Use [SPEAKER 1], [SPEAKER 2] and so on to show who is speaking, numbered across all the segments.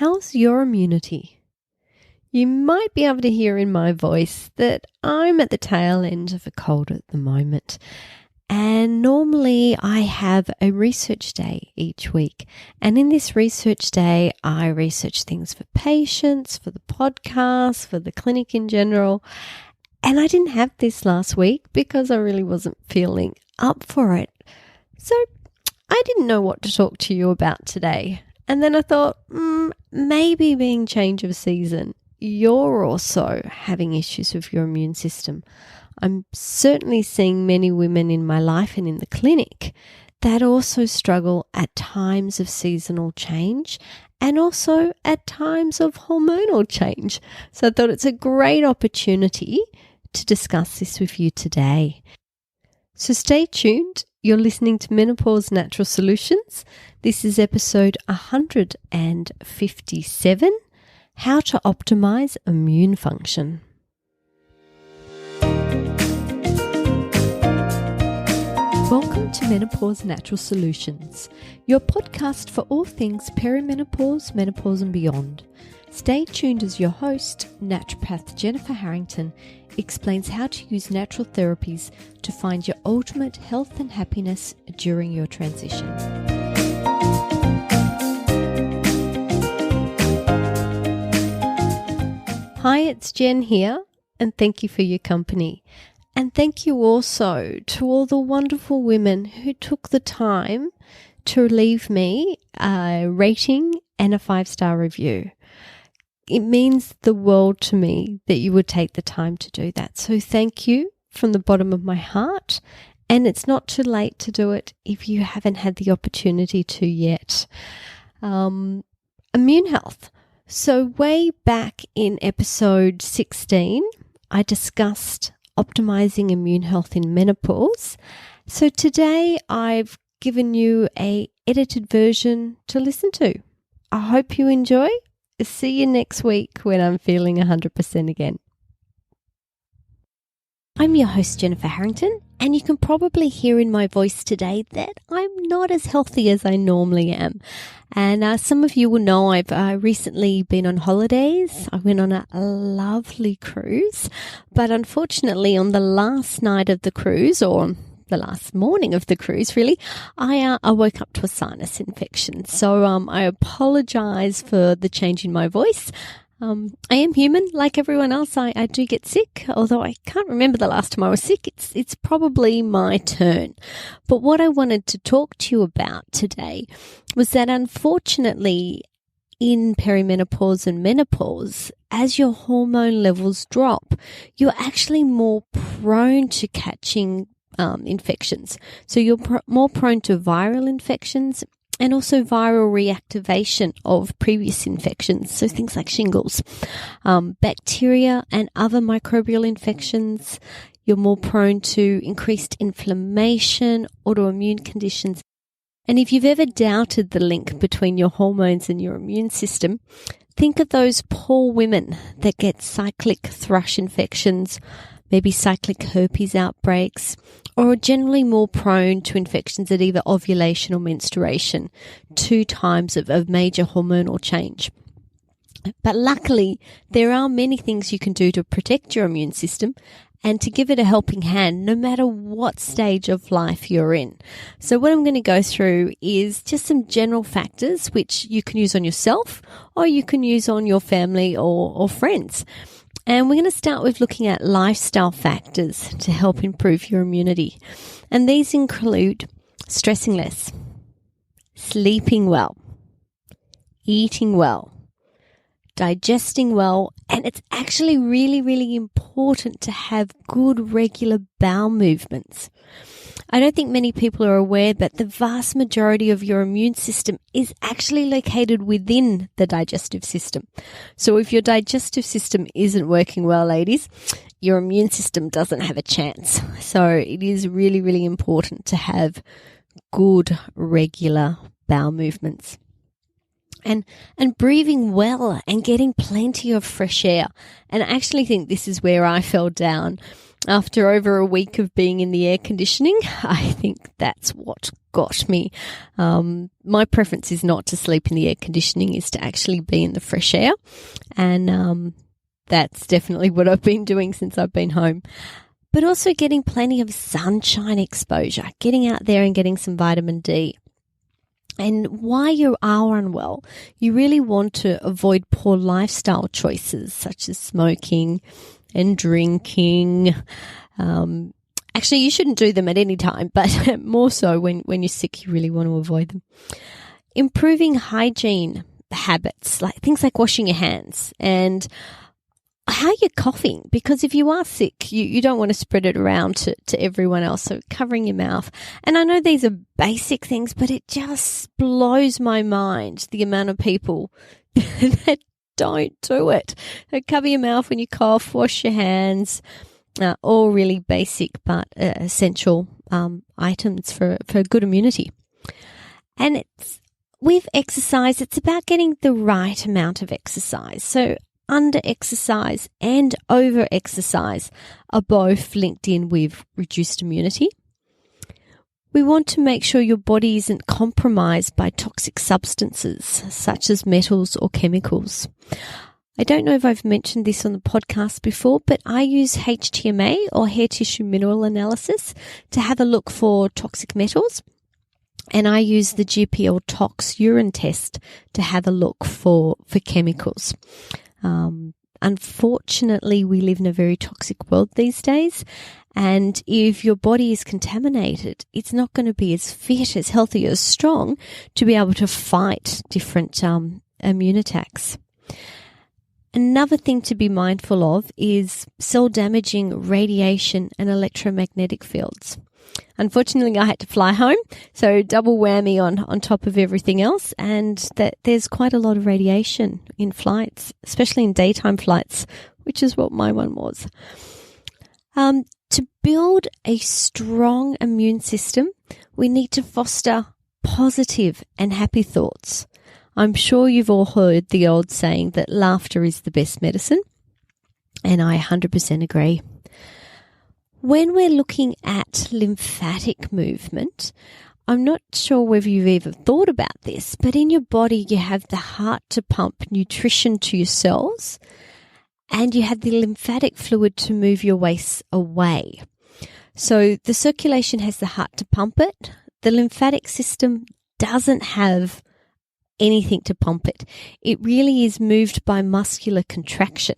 [SPEAKER 1] How's your immunity? You might be able to hear in my voice that I'm at the tail end of a cold at the moment. And normally I have a research day each week. And in this research day, I research things for patients, for the podcast, for the clinic in general. And I didn't have this last week because I really wasn't feeling up for it. So I didn't know what to talk to you about today. And then I thought, maybe being change of season, you're also having issues with your immune system. I'm certainly seeing many women in my life and in the clinic that also struggle at times of seasonal change and also at times of hormonal change. So I thought it's a great opportunity to discuss this with you today. So stay tuned. You're listening to Menopausenaturalsolutions. This is episode 157, How to Optimise Immune Function. Welcome to Menopause Natural Solutions, your podcast for all things perimenopause, menopause and beyond. Stay tuned as your host, Naturopath Jennifer Harrington, explains how to use natural therapies to find your ultimate health and happiness during your transition. Hi, it's Jen here, and thank you for your company. And thank you also to all the wonderful women who took the time to leave me a rating and a 5-star review. It means the world to me that you would take the time to do that. So thank you from the bottom of my heart. And it's not too late to do it if you haven't had the opportunity to yet. Immune health. So way back in episode 16, I discussed optimizing immune health in menopause. So today I've given you an edited version to listen to. I hope you enjoy. See you next week when I'm feeling 100% again. I'm your host, Jennifer Harrington, and you can probably hear in my voice today that I'm not as healthy as I normally am. And some of you will know I've recently been on holidays. I went on a lovely cruise, but unfortunately on the last night of the cruise, or the last morning of the cruise, really, I woke up to a sinus infection. So I apologize for the change in my voice. I am human like everyone else. I do get sick, although I can't remember the last time I was sick. It's probably my turn. But what I wanted to talk to you about today was that unfortunately in perimenopause and menopause, as your hormone levels drop, you're actually more prone to catching infections. So you're more prone to viral infections and also viral reactivation of previous infections. So things like shingles, bacteria and other microbial infections. You're more prone to increased inflammation, autoimmune conditions. And if you've ever doubted the link between your hormones and your immune system, think of those poor women that get cyclic thrush infections, maybe cyclic herpes outbreaks, or are generally more prone to infections at either ovulation or menstruation, 2 times of major hormonal change. But luckily, there are many things you can do to protect your immune system and to give it a helping hand no matter what stage of life you're in. So what I'm going to go through is just some general factors which you can use on yourself or you can use on your family or friends. And we're going to start with looking at lifestyle factors to help improve your immunity. And these include stressing less, sleeping well, eating well, digesting well, and it's actually really, really important to have good regular bowel movements. I don't think many people are aware, but the vast majority of your immune system is actually located within the digestive system. So if your digestive system isn't working well, ladies, your immune system doesn't have a chance. So it is really, really important to have good regular bowel movements. And breathing well and getting plenty of fresh air. And I actually think this is where I fell down. After over a week of being in the air conditioning, I think that's what got me. My preference is not to sleep in the air conditioning, is to actually be in the fresh air. And that's definitely what I've been doing since I've been home. But also getting plenty of sunshine exposure, getting out there and getting some vitamin D. And while you are unwell, you really want to avoid poor lifestyle choices such as smoking and drinking. Actually, you shouldn't do them at any time, but more so when you're sick, you really want to avoid them. Improving hygiene habits, like things like washing your hands and how you're coughing, because if you are sick, you don't want to spread it around to everyone else. So covering your mouth. And I know these are basic things, but it just blows my mind, the amount of people that don't do it. So cover your mouth when you cough, wash your hands, all really basic but essential items for good immunity. And with exercise, it's about getting the right amount of exercise. So under-exercise and over-exercise are both linked in with reduced immunity. We want to make sure your body isn't compromised by toxic substances such as metals or chemicals. I don't know if I've mentioned this on the podcast before, but I use HTMA or hair tissue mineral analysis to have a look for toxic metals. And I use the GPL tox urine test to have a look for chemicals. Unfortunately, we live in a very toxic world these days, and if your body is contaminated, it's not going to be as fit, as healthy, as strong to be able to fight different immune attacks. Another thing to be mindful of is cell-damaging radiation and electromagnetic fields. Unfortunately, I had to fly home, so double whammy on top of everything else, and that there's quite a lot of radiation in flights, especially in daytime flights, which is what my one was. To build a strong immune system, we need to foster positive and happy thoughts. I'm sure you've all heard the old saying that laughter is the best medicine, and I 100% agree. When we're looking at lymphatic movement, I'm not sure whether you've ever thought about this, but in your body you have the heart to pump nutrition to your cells, and you have the lymphatic fluid to move your waste away. So the circulation has the heart to pump it. The lymphatic system doesn't have anything to pump it. It really is moved by muscular contraction.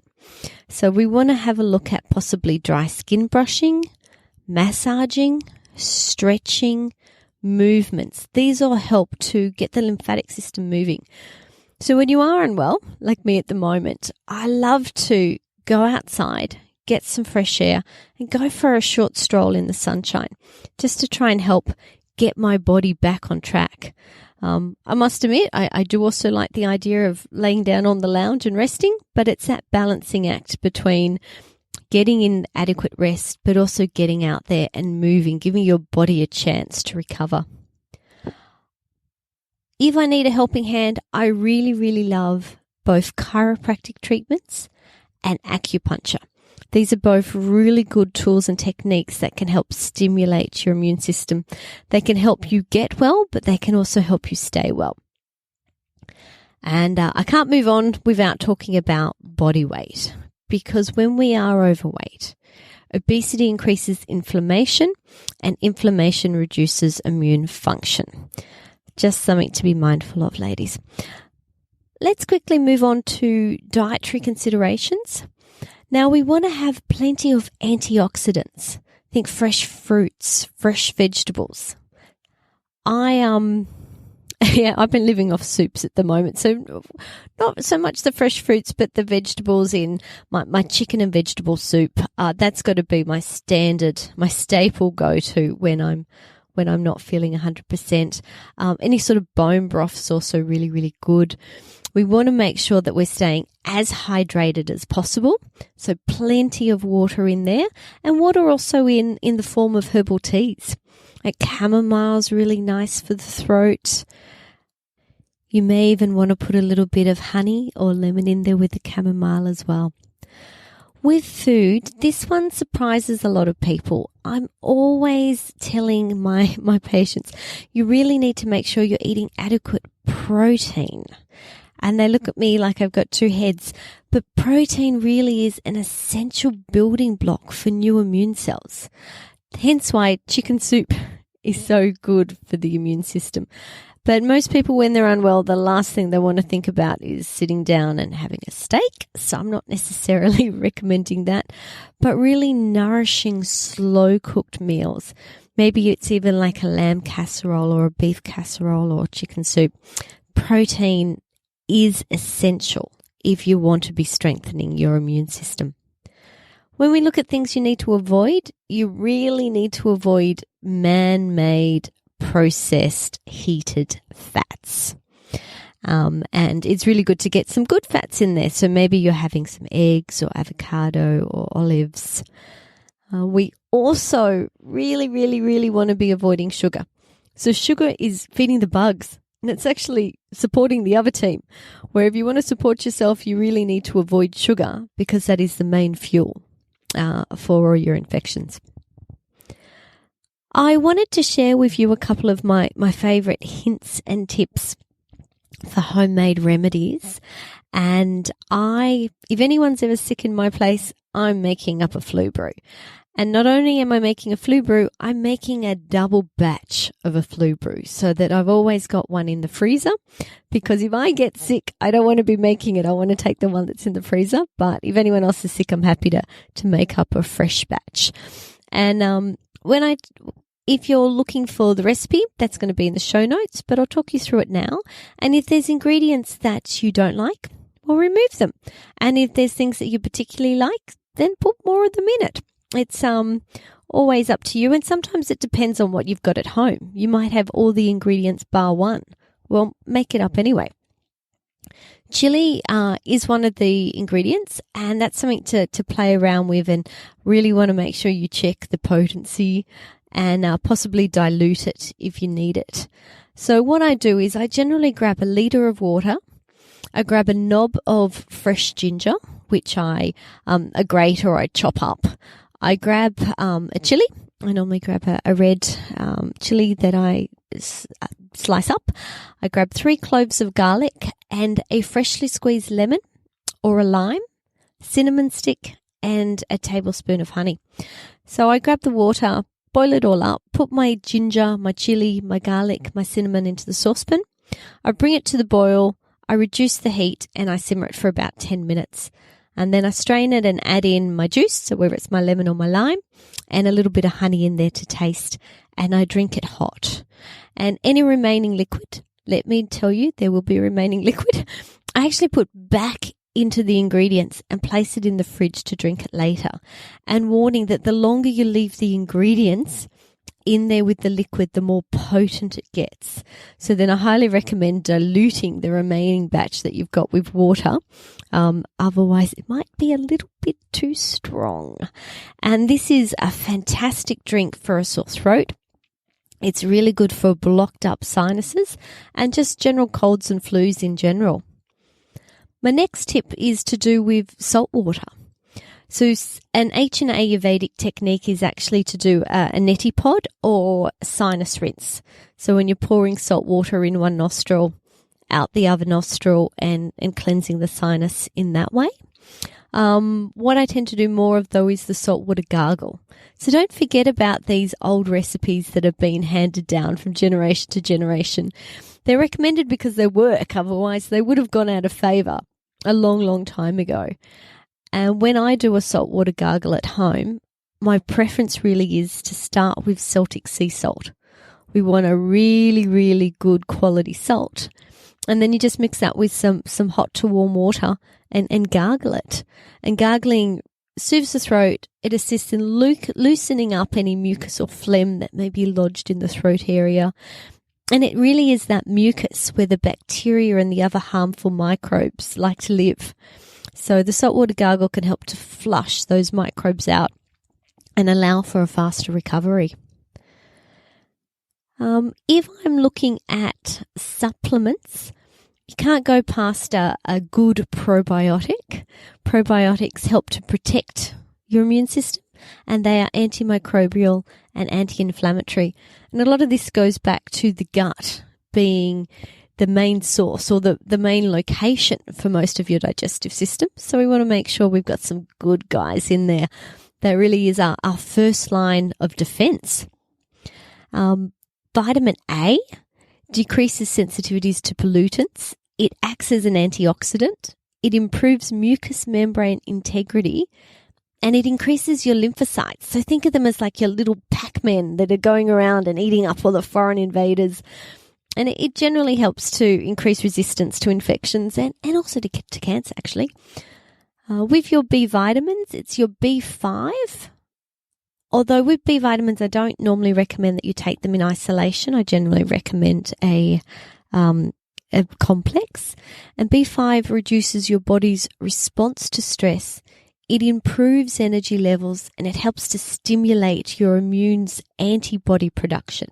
[SPEAKER 1] So we want to have a look at possibly dry skin brushing, massaging, stretching, movements. These all help to get the lymphatic system moving. So when you are unwell, like me at the moment, I love to go outside, get some fresh air, and go for a short stroll in the sunshine, just to try and help get my body back on track. I must admit, I do also like the idea of laying down on the lounge and resting, but it's that balancing act between getting in adequate rest, but also getting out there and moving, giving your body a chance to recover. If I need a helping hand, I really, really love both chiropractic treatments and acupuncture. These are both really good tools and techniques that can help stimulate your immune system. They can help you get well, but they can also help you stay well. And I can't move on without talking about body weight, because when we are overweight, obesity increases inflammation, and inflammation reduces immune function. Just something to be mindful of, ladies. Let's quickly move on to dietary considerations. Now, we want to have plenty of antioxidants. Think fresh fruits, fresh vegetables. I've been living off soups at the moment, so not so much the fresh fruits, but the vegetables in my chicken and vegetable soup. That's got to be my staple go-to when I'm not feeling 100%. Any sort of bone broth is also really, really good. We want to make sure that we're staying as hydrated as possible, so plenty of water in there, and water also in the form of herbal teas. Like chamomile is really nice for the throat. You may even want to put a little bit of honey or lemon in there with the chamomile as well. With food, this one surprises a lot of people. I'm always telling my patients, you really need to make sure you're eating adequate protein. And they look at me like I've got two heads. But protein really is an essential building block for new immune cells. Hence why chicken soup is so good for the immune system. But most people, when they're unwell, the last thing they want to think about is sitting down and having a steak. So I'm not necessarily recommending that, but really nourishing, slow-cooked meals. Maybe it's even like a lamb casserole or a beef casserole or chicken soup. Protein is essential if you want to be strengthening your immune system. When we look at things you need to avoid, you really need to avoid man-made processed heated fats. And it's really good to get some good fats in there. So maybe you're having some eggs or avocado or olives. We also really want to be avoiding sugar. So sugar is feeding the bugs, and it's actually supporting the other team. Where if you want to support yourself, you really need to avoid sugar because that is the main fuel for all your infections. I wanted to share with you a couple of my favorite hints and tips for homemade remedies. And if anyone's ever sick in my place, I'm making up a flu brew. And not only am I making a flu brew, I'm making a double batch of a flu brew so that I've always got one in the freezer, because if I get sick, I don't want to be making it. I want to take the one that's in the freezer. But if anyone else is sick, I'm happy to make up a fresh batch. And if you're looking for the recipe, that's going to be in the show notes, but I'll talk you through it now. And if there's ingredients that you don't like, well, remove them. And if there's things that you particularly like, then put more of them in it. It's always up to you, and sometimes it depends on what you've got at home. You might have all the ingredients bar one. Well, make it up anyway. Chili is one of the ingredients, and that's something to play around with and really want to make sure you check the potency and possibly dilute it if you need it. So what I do is I generally grab a litre of water. I grab a knob of fresh ginger, which I grate or I chop up. I grab a chili. I normally grab a red chili that I slice up. I grab 3 cloves of garlic and a freshly squeezed lemon or a lime, cinnamon stick, and a tablespoon of honey. So I grab the water, boil it all up, put my ginger, my chili, my garlic, my cinnamon into the saucepan. I bring it to the boil, I reduce the heat, and I simmer it for about 10 minutes. And then I strain it and add in my juice, so whether it's my lemon or my lime, and a little bit of honey in there to taste, and I drink it hot. And any remaining liquid, let me tell you, there will be remaining liquid, I actually put back into the ingredients and place it in the fridge to drink it later. And warning that the longer you leave the ingredients in there with the liquid, the more potent it gets. So then I highly recommend diluting the remaining batch that you've got with water. Otherwise, it might be a little bit too strong. And this is a fantastic drink for a sore throat. It's really good for blocked up sinuses and just general colds and flus in general. My next tip is to do with salt water. So an H&A Ayurvedic technique is actually to do a neti pod or sinus rinse. So when you're pouring salt water in one nostril, out the other nostril, and cleansing the sinus in that way. What I tend to do more of, though, is the saltwater gargle. So don't forget about these old recipes that have been handed down from generation to generation. They're recommended because they work, otherwise they would have gone out of favour a long time ago. And when I do a saltwater gargle at home, my preference really is to start with Celtic sea salt. We want a really good quality salt. And then you just mix that with some hot to warm water and gargle it. And gargling soothes the throat. It assists in loosening up any mucus or phlegm that may be lodged in the throat area. And it really is that mucus where the bacteria and the other harmful microbes like to live. So the saltwater gargle can help to flush those microbes out and allow for a faster recovery. If I'm looking at supplements, You can't go past a good probiotic. Probiotics help to protect your immune system, and they are antimicrobial and anti-inflammatory. And a lot of this goes back to the gut being the main source or the main location for most of your digestive system. So we want to make sure we've got some good guys in there. That really is our first line of defense. Vitamin A decreases sensitivities to pollutants. It acts as an antioxidant. It improves mucous membrane integrity, and it increases your lymphocytes. So think of them as like your little Pac-Men that are going around and eating up all the foreign invaders. And it generally helps to increase resistance to infections and also to cancer, actually. With your B vitamins, it's your B5. Although with B vitamins, I don't normally recommend that you take them in isolation. I generally recommend a complex. And B5 reduces your body's response to stress. It improves energy levels, and it helps to stimulate your immune's antibody production.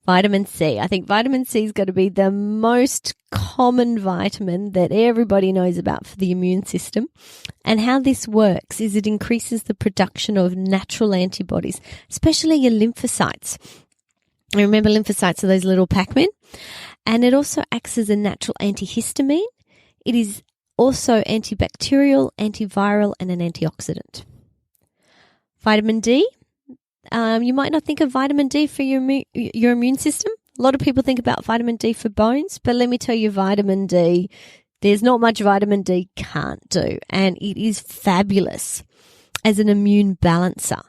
[SPEAKER 1] Vitamin C. I think vitamin C is going to be the most common vitamin that everybody knows about for the immune system. And how this works is it increases the production of natural antibodies, especially your lymphocytes. And remember, lymphocytes are those little Pac-Men. And it also acts as a natural antihistamine. It is also antibacterial, antiviral, and an antioxidant. Vitamin D. You might not think of vitamin D for your immune system. A lot of people think about vitamin D for bones, but let me tell you, vitamin D, there's not much vitamin D can't do, and it is fabulous as an immune balancer.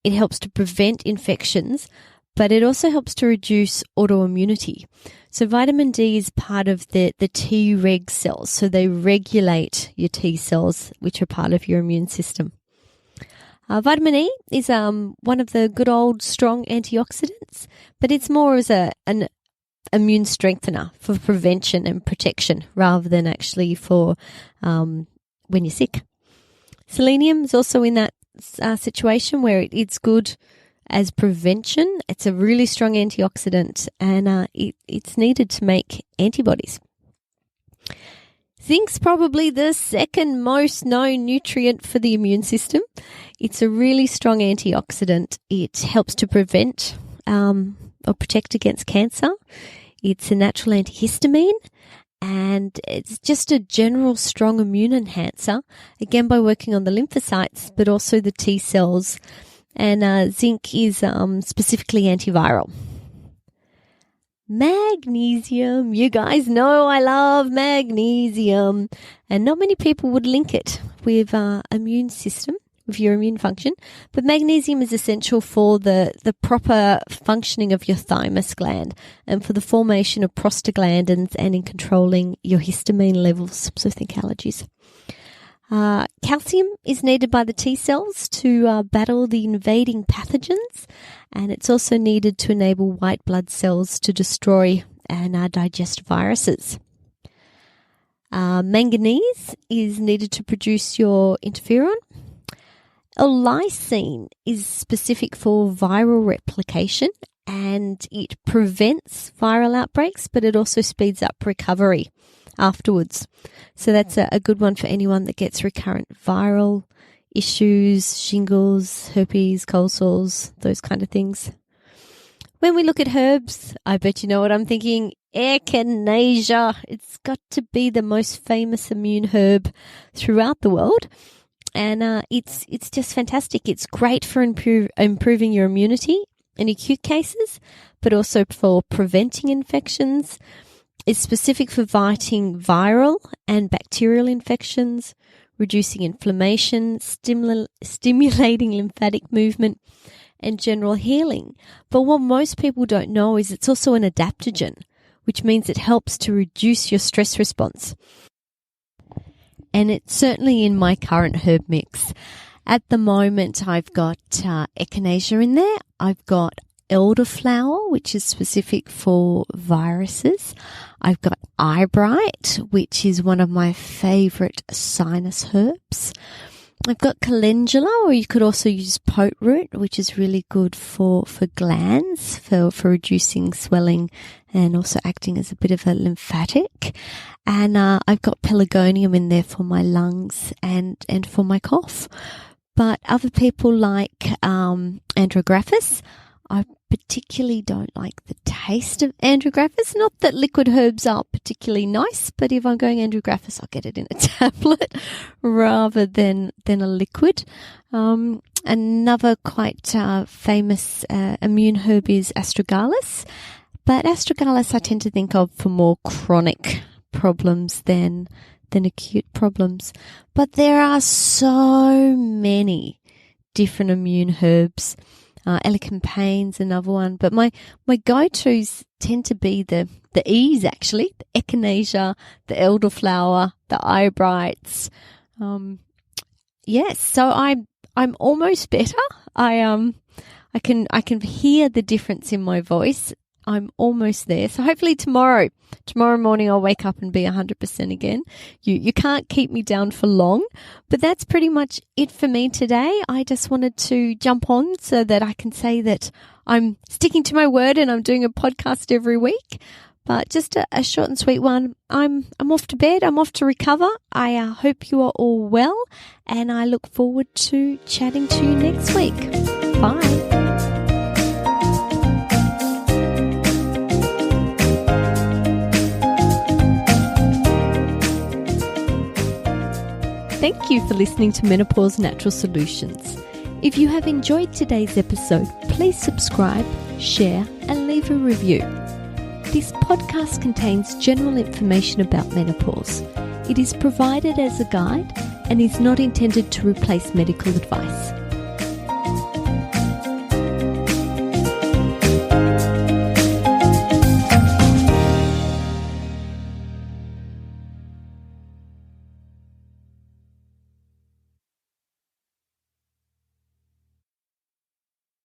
[SPEAKER 1] It helps to prevent infections, but it also helps to reduce autoimmunity. So vitamin D is part of the Treg cells, so they regulate your T cells, which are part of your immune system. Vitamin E is one of the good old strong antioxidants, but it's more as an immune strengthener for prevention and protection rather than actually for when you're sick. Selenium is also in that situation where it's good as prevention. It's a really strong antioxidant, and it's needed to make antibodies. Zinc's probably the second most known nutrient for the immune system. It's a really strong antioxidant. It helps to prevent or protect against cancer. It's a natural antihistamine, and it's just a general strong immune enhancer, again by working on the lymphocytes, but also the T cells. And zinc is specifically antiviral. Magnesium. You guys know I love magnesium. And not many people would link it with immune system, with your immune function. But magnesium is essential for the proper functioning of your thymus gland and for the formation of prostaglandins and in controlling your histamine levels. So think allergies. Calcium is needed by the T cells to battle the invading pathogens, and it's also needed to enable white blood cells to destroy and digest viruses. Manganese is needed to produce your interferon. Lysine is specific for viral replication, and it prevents viral outbreaks, but it also speeds up recovery afterwards. So that's a good one for anyone that gets recurrent viral issues, shingles, herpes, cold sores, those kind of things. When we look at herbs, I bet you know what I'm thinking. Echinacea. It's got to be the most famous immune herb throughout the world. And it's just fantastic. It's great for improving your immunity in acute cases, but also for preventing infections. It's specific for fighting viral and bacterial infections, reducing inflammation, stimulating lymphatic movement, and general healing. But what most people don't know is it's also an adaptogen, which means it helps to reduce your stress response. And it's certainly in my current herb mix. At the moment, I've got echinacea in there. I've got elderflower, which is specific for viruses. I've got eyebright, which is one of my favorite sinus herbs. I've got calendula, or you could also use potroot, which is really good for glands, for reducing swelling and also acting as a bit of a lymphatic. And I've got pelargonium in there for my lungs and for my cough. But other people like andrographis. I particularly don't like the taste of andrographis. Not that liquid herbs are particularly nice, but if I'm going andrographis, I'll get it in a tablet rather than a liquid. Another quite famous immune herb is astragalus. But astragalus I tend to think of for more chronic problems than acute problems. But there are so many different immune herbs. Elecampane's another one, but my go-tos tend to be the E's, actually, the echinacea, the elderflower, the eyebrights. Yes, so I'm almost better. I can hear the difference in my voice. I'm almost there. So hopefully tomorrow morning I'll wake up and be 100% again. You can't keep me down for long, but that's pretty much it for me today. I just wanted to jump on so that I can say that I'm sticking to my word and I'm doing a podcast every week. But just a short and sweet one. I'm off to bed. I'm off to recover. I hope you are all well, and I look forward to chatting to you next week. Bye. Thank you for listening to Menopause Natural Solutions. If you have enjoyed today's episode, please subscribe, share, and leave a review. This podcast contains general information about menopause. It is provided as a guide and is not intended to replace medical advice.